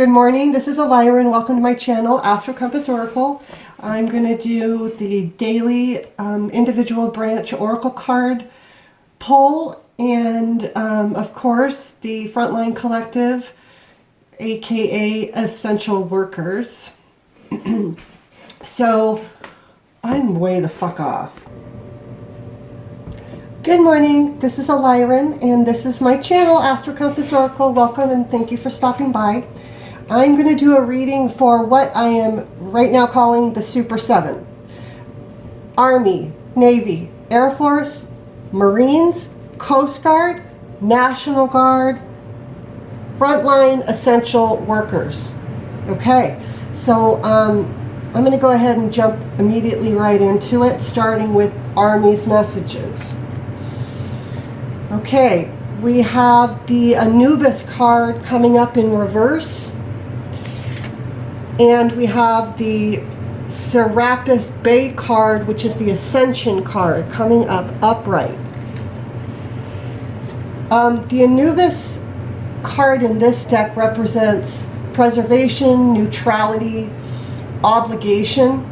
Good morning, this is Lyran. Welcome to my channel, Astro Compass Oracle. I'm going to do the daily individual branch oracle card pull and of course the Frontline Collective, aka Essential Workers. So I'm way the fuck off. Good morning, this is Lyran and this is my channel, Astro Compass Oracle. Welcome and thank you for stopping by. I'm going to do a reading for what I am right now calling the Super 7. Army, Navy, Air Force, Marines, Coast Guard, National Guard, Frontline Essential Workers. Okay, so I'm going to go ahead and jump immediately right into it, starting with Army's messages. Okay, we have the Anubis card coming up in reverse. And we have the Serapis Bay card, which is the Ascension card, coming up upright. The Anubis card in this deck represents preservation, neutrality, obligation.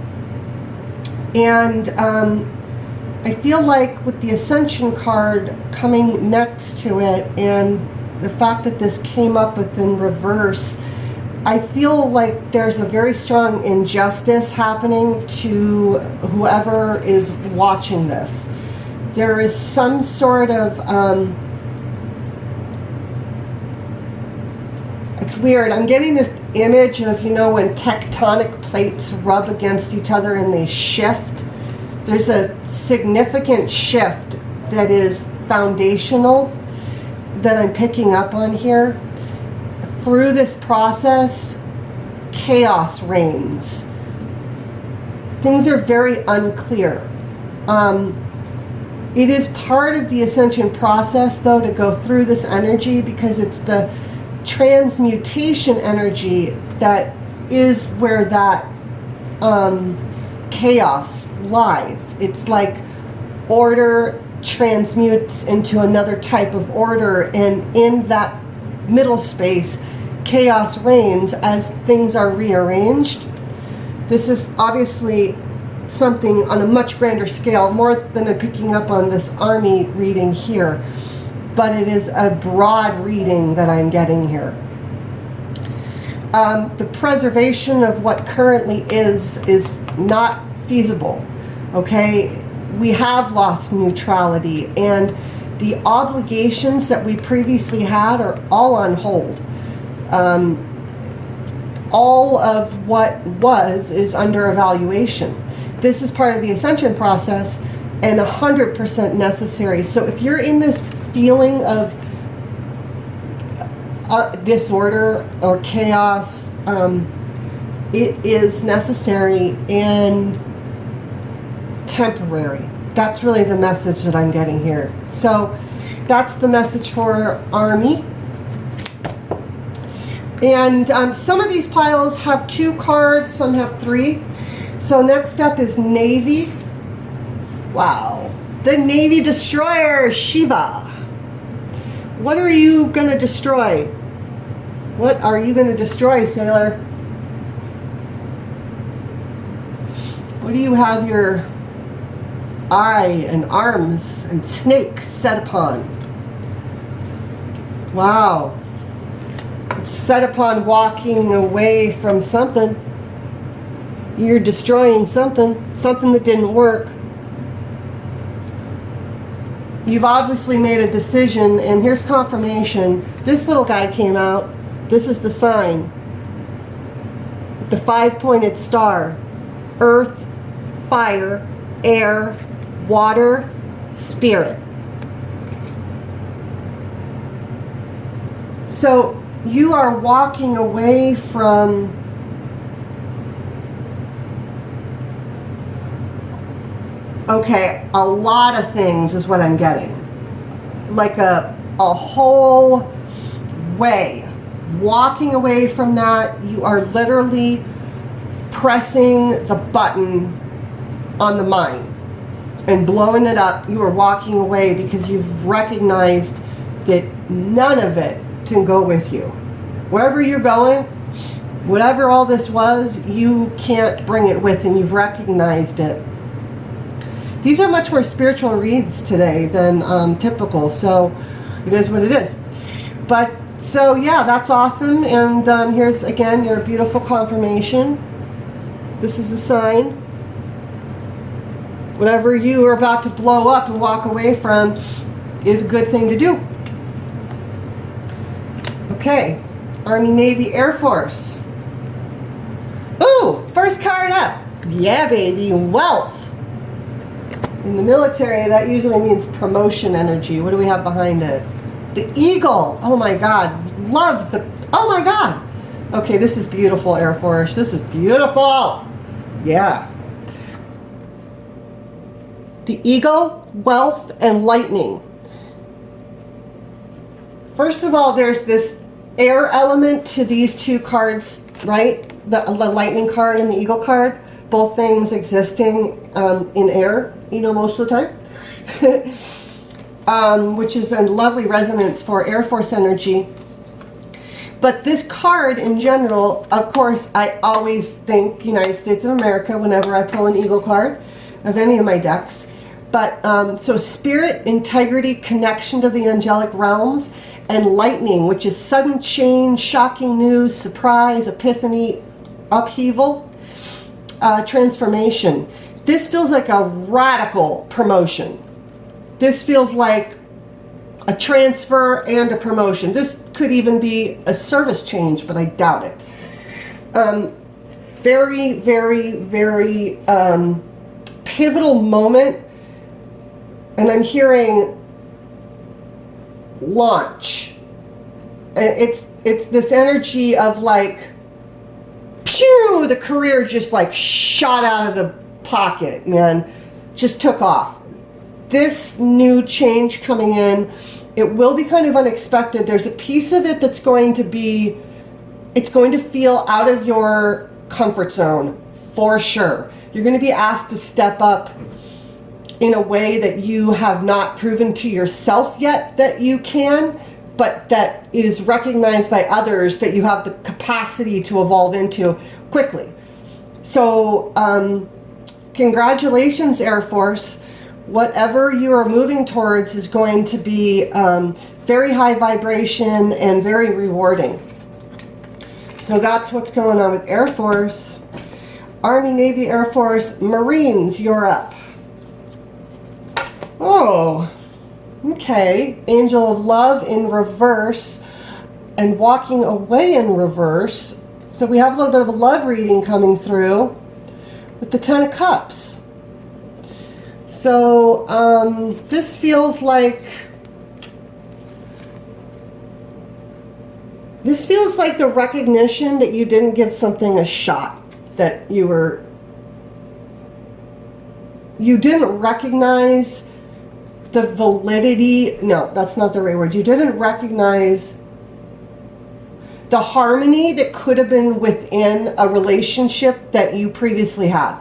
And I feel like with the Ascension card coming next to it and the fact that this came up within reverse, I feel like there's a very strong injustice happening to whoever is watching this. There is some sort of, it's weird, I'm getting this image of, you know, when tectonic plates rub against each other and they shift. There's a significant shift that is foundational that I'm picking up on here. Through this process, chaos reigns. Things are very unclear. It is part of the ascension process, though, to go through this energy because it's the transmutation energy that is where that chaos lies. It's like order transmutes into another type of order, and in that middle space, chaos reigns as things are rearranged. This is obviously something on a much grander scale, more than I'm picking up on this Army reading here, but it is a broad reading that I'm getting here. The preservation of what currently is not feasible, okay? We have lost neutrality, and the obligations that we previously had are all on hold. All of what was is under evaluation. This is part of the ascension process and 100% necessary. So if you're in this feeling of disorder or chaos, it is necessary and temporary. That's really the message that I'm getting here. So that's the message for Army. And some of these piles have 2 cards, some have 3. So next up is Navy. Wow. The Navy Destroyer, Shiva. What are you going to destroy? What are you going to destroy, sailor? What do you have your eye and arms and snake set upon? Wow. It's set upon walking away from something. You're destroying something that didn't work. You've obviously made a decision, and here's confirmation. This little guy came out. This is the sign with the 5-pointed star. Earth, fire, air, water, spirit. So you are walking away from a lot of things is what I'm getting. Like a whole way. Walking away from that, you are literally pressing the button on the mind and blowing it up. You are walking away because you've recognized that none of it can go with you. Wherever you're going, Whatever all this was, you can't bring it with, and you've recognized it. These are much more spiritual reads today than typical, so it is what it is. But, so yeah, that's awesome. And here's, again, your beautiful confirmation. This is a sign. Whatever you are about to blow up and walk away from is a good thing to do. Okay, Army, Navy, Air Force. Ooh, first card up. Yeah, baby, wealth. In the military, that usually means promotion energy. What do we have behind it? The eagle. Oh my God, love the, oh my God. Okay, this is beautiful, Air Force. This is beautiful. Yeah. The eagle, wealth, and lightning. First of all, there's this air element to these two cards, right? The lightning card and the eagle card, both things existing in air, you know, most of the time, which is a lovely resonance for Air Force energy. But this card in general, of course, I always think United States of America whenever I pull an eagle card of any of my decks. But so spirit, integrity, connection to the angelic realms, and lightning, which is sudden change, shocking news, surprise, epiphany, upheaval, transformation. This feels like a radical promotion. This feels like a transfer and a promotion. This could even be a service change, but I doubt it. Very, very, very pivotal moment. And I'm hearing launch. And it's this energy of like, phew, the career just like shot out of the pocket, man. Just took off. This new change coming in, it will be kind of unexpected. There's a piece of it that's going to be, it's going to feel out of your comfort zone, for sure. You're going to be asked to step up in a way that you have not proven to yourself yet that you can, but that is recognized by others that you have the capacity to evolve into quickly. So, congratulations, Air Force. Whatever you are moving towards is going to be very high vibration and very rewarding. So that's what's going on with Air Force. Army, Navy, Air Force, Marines, you're up. Oh, okay. Angel of Love in reverse and walking away in reverse. So we have a little bit of a love reading coming through with the Ten of Cups. So this feels like the recognition that you didn't give something a shot, that you didn't recognize the validity. No, that's not the right word. You didn't recognize the harmony that could have been within a relationship that you previously had.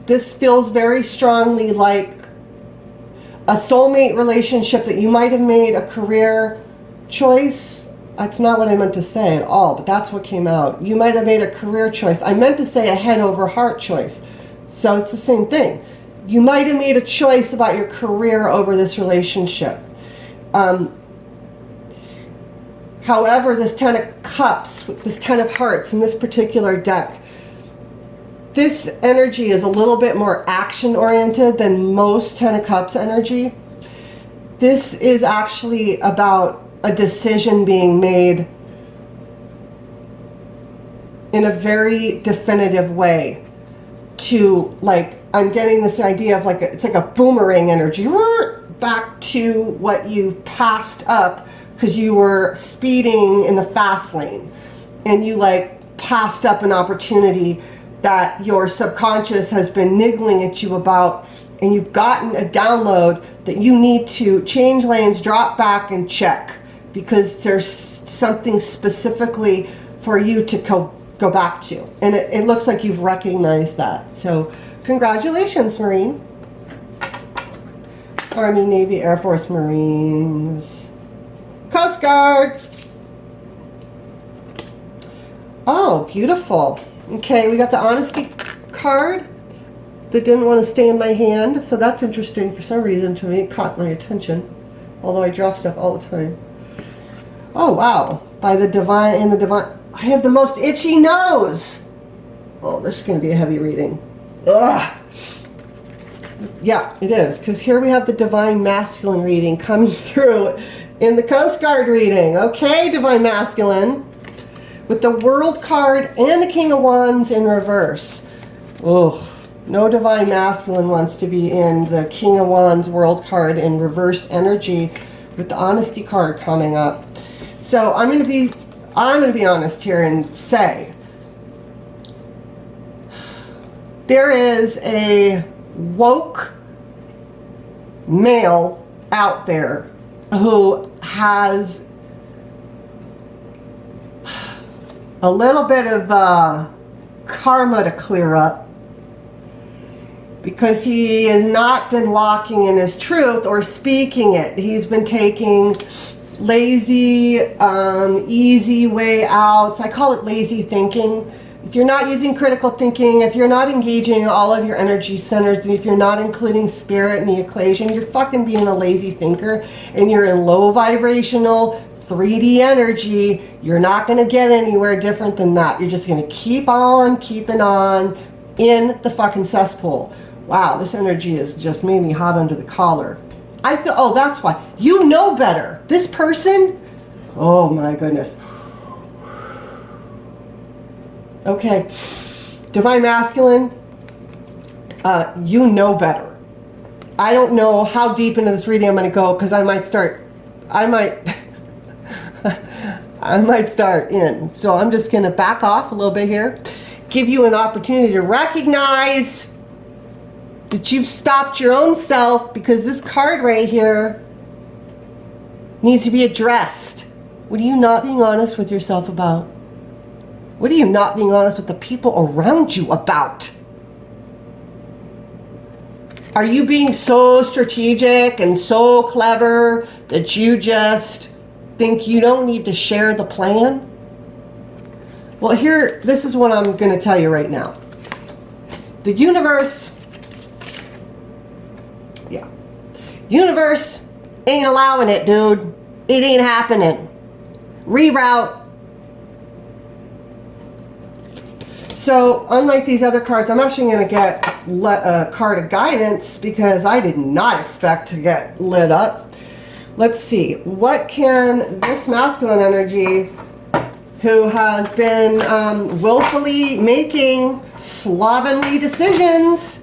This feels very strongly like a soulmate relationship that you might have made a career choice. That's not what I meant to say at all, but that's what came out. You might have made a career choice. I meant to say a head over heart choice. So it's the same thing. You might have made a choice about your career over this relationship. However, this Ten of Cups, this Ten of Hearts in this particular deck, this energy is a little bit more action-oriented than most Ten of Cups energy. This is actually about a decision being made in a very definitive way to, like, I'm getting this idea of like, it's like a boomerang energy back to what you passed up because you were speeding in the fast lane and you like passed up an opportunity that your subconscious has been niggling at you about, and you've gotten a download that you need to change lanes, drop back, and check because there's something specifically for you to go back to. And it looks like you've recognized that. So congratulations, Marine. Army, Navy, Air Force, Marines. Coast Guard. Oh, beautiful. Okay, we got the honesty card that didn't want to stay in my hand. So that's interesting for some reason to me. It caught my attention. Although I drop stuff all the time. Oh, wow. By the divine, in the divine. I have the most itchy nose. Oh, this is going to be a heavy reading. Ugh. Yeah, it is. Because here we have the Divine Masculine reading coming through in the Coast Guard reading. Okay, Divine Masculine. With the World card and the King of Wands in reverse. Ugh. No Divine Masculine wants to be in the King of Wands World card in reverse energy with the Honesty card coming up. So I'm going to be honest here and say there is a woke male out there who has a little bit of karma to clear up because he has not been walking in his truth or speaking it. He's been taking lazy, easy way outs. I call it lazy thinking. If you're not using critical thinking, if you're not engaging all of your energy centers, and if you're not including spirit in the equation, you're fucking being a lazy thinker and you're in low vibrational 3D energy. You're not going to get anywhere different than that. You're just going to keep on keeping on in the fucking cesspool. Wow, this energy has just made me hot under the collar. I feel, oh, that's why. You know better. This person, oh my goodness. Okay, Divine Masculine, you know better. I don't know how deep into this reading I'm going to go because I might start in. So I'm just going to back off a little bit here, give you an opportunity to recognize that you've stopped your own self because this card right here needs to be addressed. What are you not being honest with yourself about? What are you not being honest with the people around you about? Are you being so strategic and so clever that you just think you don't need to share the plan? Well, here, this is what I'm going to tell you right now. The universe ain't allowing it, dude. It ain't happening. Reroute. So, unlike these other cards, I'm actually going to get a card of guidance because I did not expect to get lit up. Let's see. What can this masculine energy, who has been willfully making slovenly decisions,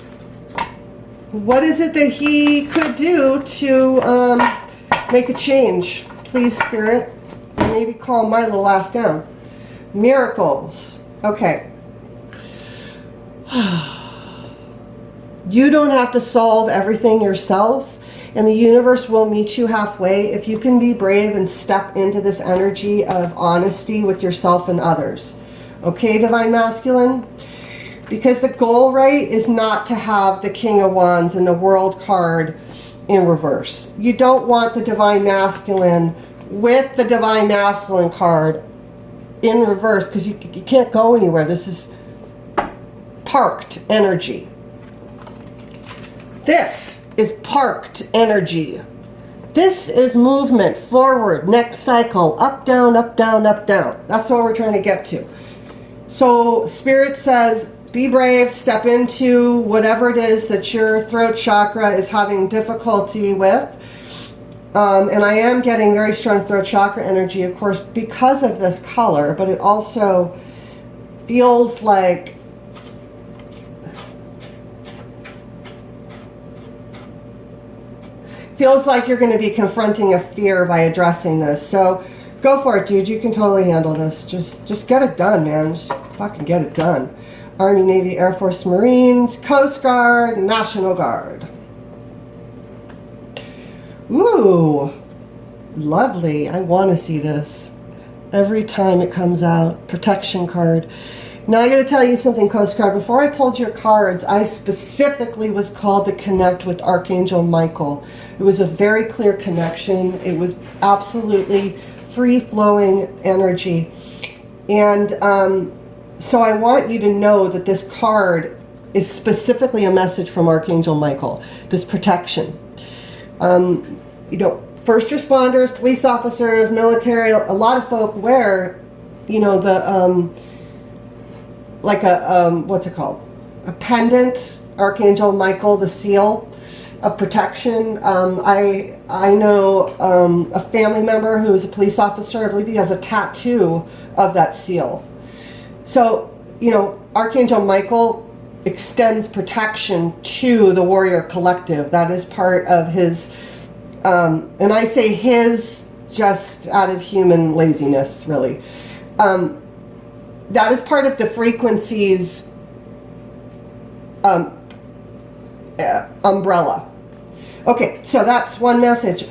what is it that he could do to make a change? Please, Spirit, maybe calm my little ass down. Miracles. Okay. You don't have to solve everything yourself, and the universe will meet you halfway if you can be brave and step into this energy of honesty with yourself and others. Okay, Divine Masculine? Because the goal, right, is not to have the King of Wands and the World card in reverse. You don't want the Divine Masculine with the Divine Masculine card in reverse because you can't go anywhere. This is parked energy. This is parked energy. This is movement forward, next cycle, up, down, up, down, up, down. That's what we're trying to get to. So Spirit says, be brave, step into whatever it is that your throat chakra is having difficulty with. And I am getting very strong throat chakra energy, of course, because of this color, but it also feels like you're going to be confronting a fear by addressing this. So go for it, dude. You can totally handle this. Just get it done, man. Just fucking get it done. Army, Navy, Air Force, Marines, Coast Guard, National Guard. Ooh, lovely. I want to see this every time it comes out. Protection card. Now I got to tell you something, Coast Guard. Before I pulled your cards, I specifically was called to connect with Archangel Michael. It was a very clear connection. It was absolutely free-flowing energy. And so I want you to know that this card is specifically a message from Archangel Michael, this protection. You know, first responders, police officers, military, a lot of folk wear, you know, the, like a, what's it called? A pendant, Archangel Michael, the seal of protection. I know a family member who is a police officer. I believe he has a tattoo of that seal. So, you know, Archangel Michael extends protection to the warrior collective. That is part of his, and I say his just out of human laziness, really. That is part of the frequencies umbrella. Okay, so that's one message.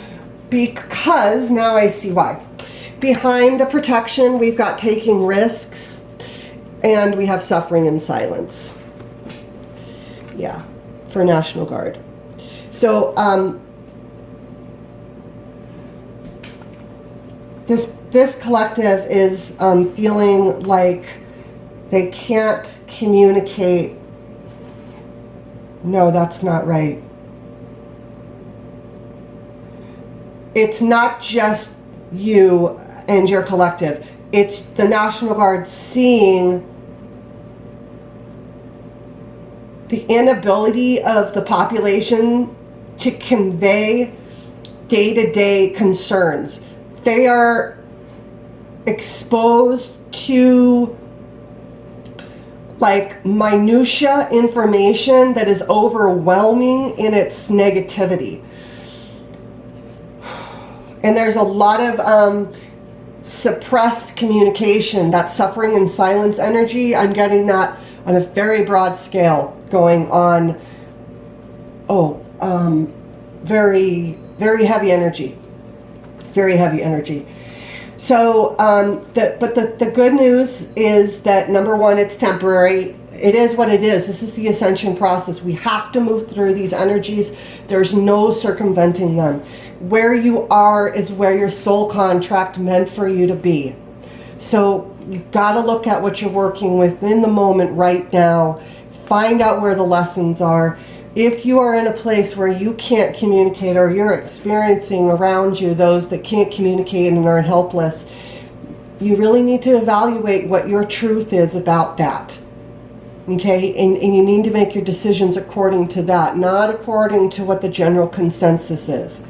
Because now I see why. Behind the protection, we've got taking risks, and we have suffering in silence. Yeah, for National Guard. So this collective is feeling like they can't communicate. No, that's not right. It's not just you and your collective. It's the National Guard seeing the inability of the population to convey day-to-day concerns. They are exposed to like minutia information that is overwhelming in its negativity. And there's a lot of suppressed communication, that suffering and silence energy. I'm getting that on a very broad scale going on. Very, very heavy energy. Very heavy energy. So, the good news is that, number one, it's temporary. It is what it is. This is the ascension process. We have to move through these energies. There's no circumventing them. Where you are is where your soul contract meant for you to be. So you've got to look at what you're working with in the moment right now. Find out where the lessons are. If you are in a place where you can't communicate, or you're experiencing around you those that can't communicate and are helpless, you really need to evaluate what your truth is about that. Okay? And you need to make your decisions according to that, not according to what the general consensus is.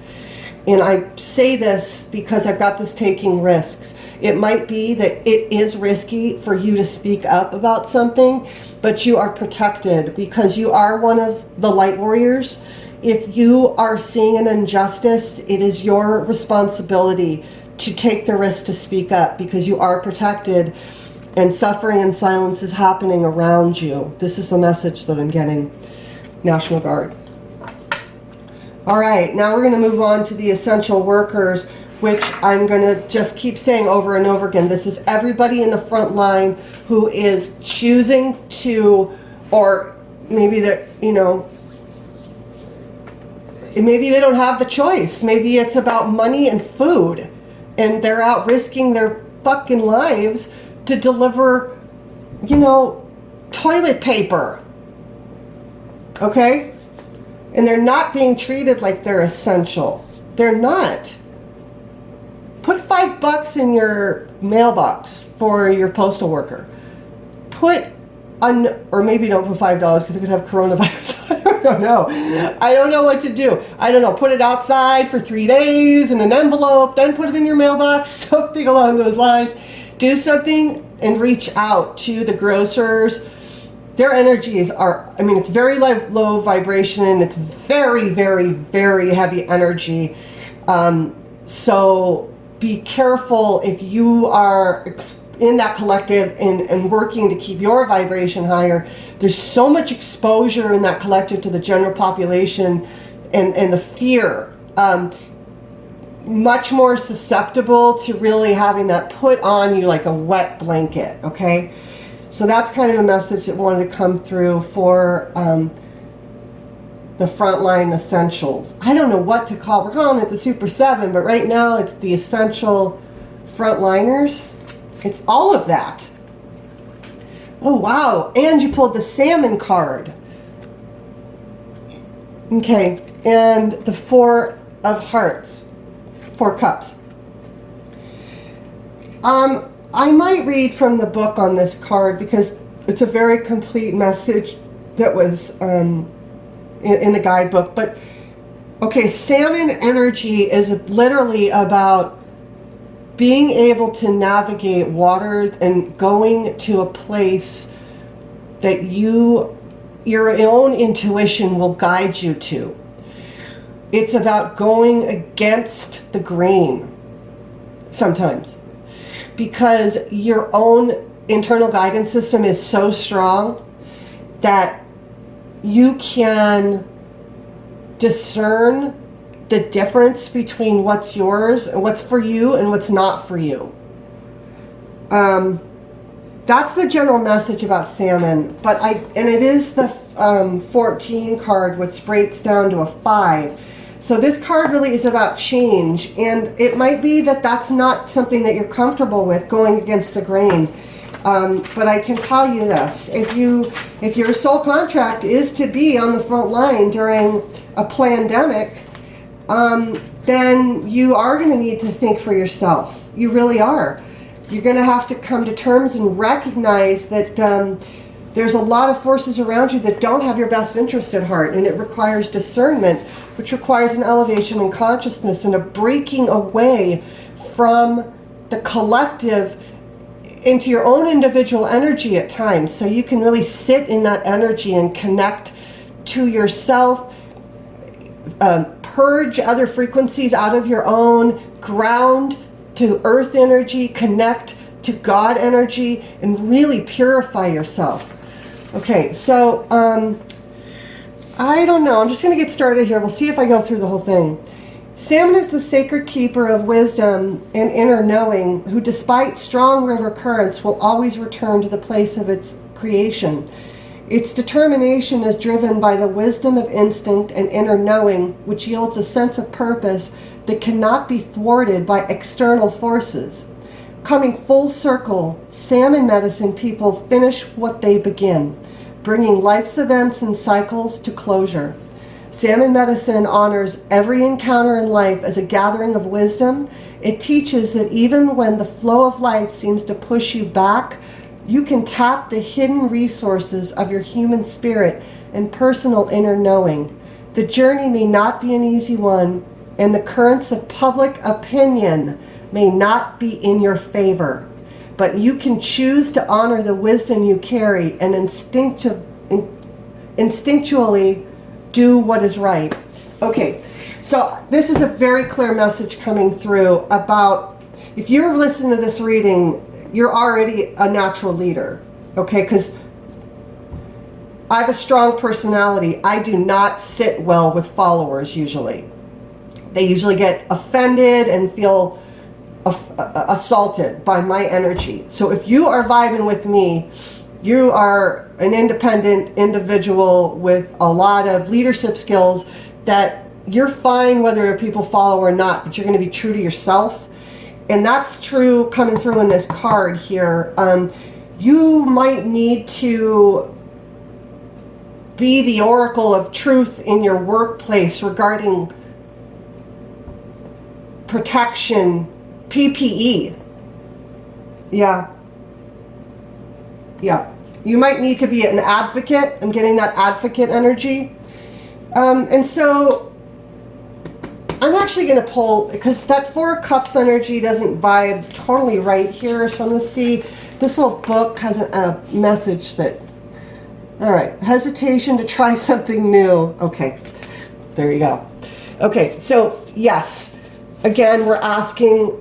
And I say this because I've got this taking risks. It might be that it is risky for you to speak up about something, but you are protected because you are one of the light warriors. If you are seeing an injustice, it is your responsibility to take the risk to speak up because you are protected, and suffering and silence is happening around you. This is the message that I'm getting, National Guard. All right, now we're going to move on to the essential workers, which I'm going to just keep saying over and over again. This is everybody in the front line who is choosing to, or maybe they're, you know, maybe they don't have the choice. Maybe it's about money and food, and they're out risking their fucking lives to deliver, you know, toilet paper. Okay? And they're not being treated like they're essential. They're not. Put $5 in your mailbox for your postal worker. Or maybe don't put $5 because it could have coronavirus. I don't know. I don't know what to do. I don't know. Put it outside for 3 days in an envelope, then put it in your mailbox, something along those lines. Do something and reach out to the grocers. Their energies are, I mean, it's very low vibration. It's very, very, very heavy energy. So be careful if you are in that collective and working to keep your vibration higher. There's so much exposure in that collective to the general population and the fear. Much more susceptible to really having that put on you like a wet blanket, okay? So that's kind of a message that wanted to come through for the frontline essentials. I don't know what to call. We're calling it the Super 7, but right now it's the essential frontliners. It's all of that. Oh, wow. And you pulled the Salmon card. Okay. And the Four of Hearts. 4 Cups. I might read from the book on this card because it's a very complete message that was in the guidebook. But, okay, Salmon energy is literally about being able to navigate waters and going to a place that your own intuition will guide you to. It's about going against the grain sometimes, because your own internal guidance system is so strong that you can discern the difference between what's yours and what's for you and what's not for you. That's the general message about Salmon. And it is the 14 card, which breaks down to a 5. So this card really is about change, and it might be that that's not something that you're comfortable with, going against the grain. But I can tell you this: if your soul contract is to be on the front line during a plandemic, then you are going to need to think for yourself. You really are. You're going to have to come to terms and recognize that there's a lot of forces around you that don't have your best interest at heart, and it requires discernment, which requires an elevation in consciousness and a breaking away from the collective into your own individual energy at times, so you can really sit in that energy and connect to yourself, purge other frequencies out of your own, ground to earth energy, connect to God energy, and really purify yourself. Okay, so I don't know. I'm just going to get started here. We'll see if I go through the whole thing. Salmon is the sacred keeper of wisdom and inner knowing, who despite strong river currents will always return to the place of its creation. Its determination is driven by the wisdom of instinct and inner knowing, which yields a sense of purpose that cannot be thwarted by external forces. Coming full circle, Salmon medicine people finish what they begin, bringing life's events and cycles to closure. Salmon medicine honors every encounter in life as a gathering of wisdom. It teaches that even when the flow of life seems to push you back, you can tap the hidden resources of your human spirit and personal inner knowing. The journey may not be an easy one, and the currents of public opinion may not be in your favor, but you can choose to honor the wisdom you carry and instinctually do what is right. Okay, so this is a very clear message coming through about, if you're listening to this reading, you're already a natural leader, okay? Because I have a strong personality. I do not sit well with followers usually. They usually get offended and feel assaulted by my energy. So if you are vibing with me, you are an independent individual with a lot of leadership skills that you're fine whether people follow or not, but you're going to be true to yourself. And that's true coming through in this card here. You might need to be the oracle of truth in your workplace regarding protection, PPE. Yeah. You might need to be an advocate and getting that advocate energy. And so I'm actually going to pull, because that 4 Cups energy doesn't vibe totally right here. So I'm going to see, this little book has a message that, all right, hesitation to try something new. Okay, there you go. Okay, so yes, again, we're asking,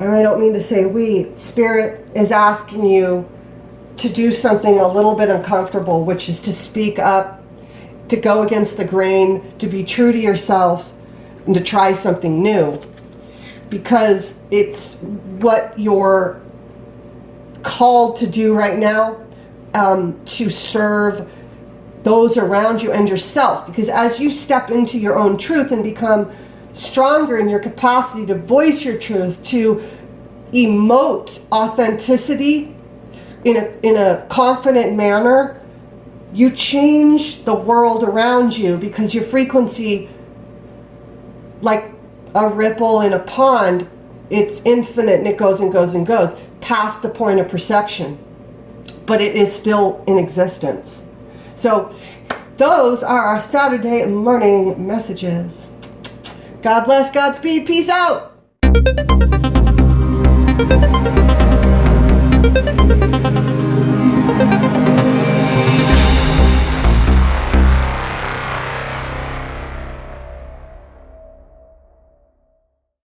and I don't mean to say we, Spirit is asking you to do something a little bit uncomfortable, which is to speak up, to go against the grain, to be true to yourself, and to try something new. Because it's what you're called to do right now, to serve those around you and yourself. Because as you step into your own truth and become stronger in your capacity to voice your truth, to emote authenticity in a confident manner, you change the world around you, because your frequency, like a ripple in a pond, it's infinite and it goes and goes and goes past the point of perception, but it is still in existence. So those are our Saturday morning messages. God bless, Godspeed, peace out.